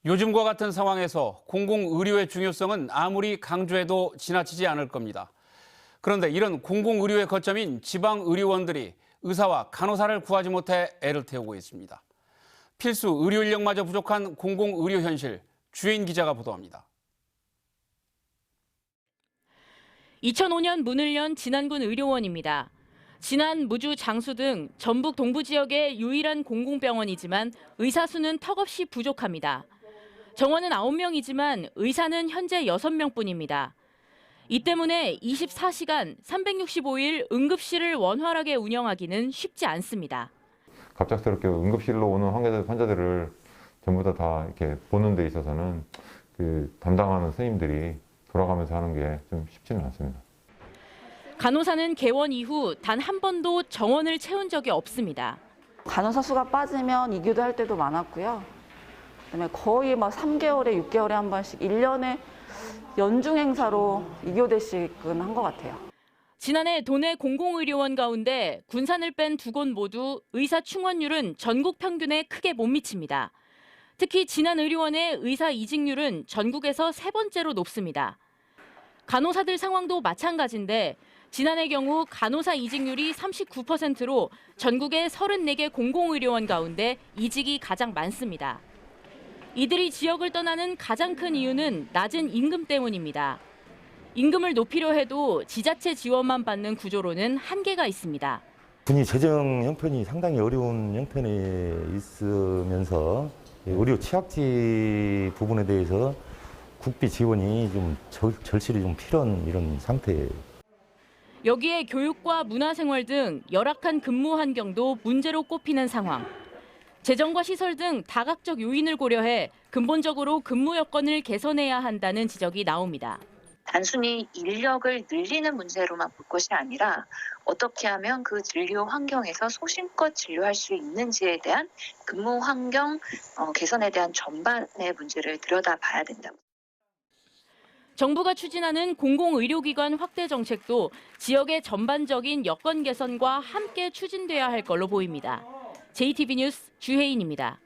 요즘과 같은 상황에서 공공의료의 중요성은 아무리 강조해도 지나치지 않을 겁니다. 그런데 이런 공공의료의 거점인 지방의료원들이 의사와 간호사를 구하지 못해 애를 태우고 있습니다. 필수 의료 인력마저 부족한 공공의료 현실, 주혜인 기자가 보도합니다. 2005년 문을 연 진안군 의료원입니다. 진안, 무주, 장수 등 전북 동부 지역의 유일한 공공병원이지만 의사 수는 턱없이 부족합니다. 정원은 9명이지만 의사는 현재 6명뿐입니다. 이 때문에 24시간 365일 응급실을 원활하게 운영하기는 쉽지 않습니다. 갑작스럽게 응급실로 오는 환자들을 전부 다 이렇게 보는 데 있어서는 담당하는 선생님들이 돌아가면서 하는 게 좀 쉽지는 않습니다. 간호사는 개원 이후 단 한 번도 정원을 채운 적이 없습니다. 간호사 수가 빠지면 이교대할 때도 많았고요. 그다음에 거의 3개월에 6개월에 한 번씩 1년에 연중 행사로 2교대씩은 한 것 같아요. 지난해 도내 공공의료원 가운데 군산을 뺀 두 곳 모두 의사 충원율은 전국 평균에 크게 못 미칩니다. 특히 진안의료원의 의사 이직률은 전국에서 3번째로 높습니다. 간호사들 상황도 마찬가지인데 지난해 경우 간호사 이직률이 39%로 전국의 34개 공공의료원 가운데 이직이 가장 많습니다. 이들이 지역을 떠나는 가장 큰 이유는 낮은 임금 때문입니다. 임금을 높이려 해도 지자체 지원만 받는 구조로는 한계가 있습니다. 군이 재정 형편이 상당히 어려운 형편에 있으면서 의료 취약지 부분에 대해서 국비 지원이 좀 절실히 좀 필요한 이런 상태예요. 여기에 교육과 문화생활 등 열악한 근무 환경도 문제로 꼽히는 상황. 재정과 시설 등 다각적 요인을 고려해 근본적으로 근무 여건을 개선해야 한다는 지적이 나옵니다. 단순히 인력을 늘리는 문제로만 볼 것이 아니라 어떻게 하면 그 진료 환경에서 소신껏 진료할 수 있는지에 대한 근무 환경 개선에 대한 전반의 문제를 들여다봐야 된다고. 정부가 추진하는 공공의료기관 확대 정책도 지역의 전반적인 여건 개선과 함께 추진돼야 할 걸로 보입니다. JTB 뉴스 주혜인입니다.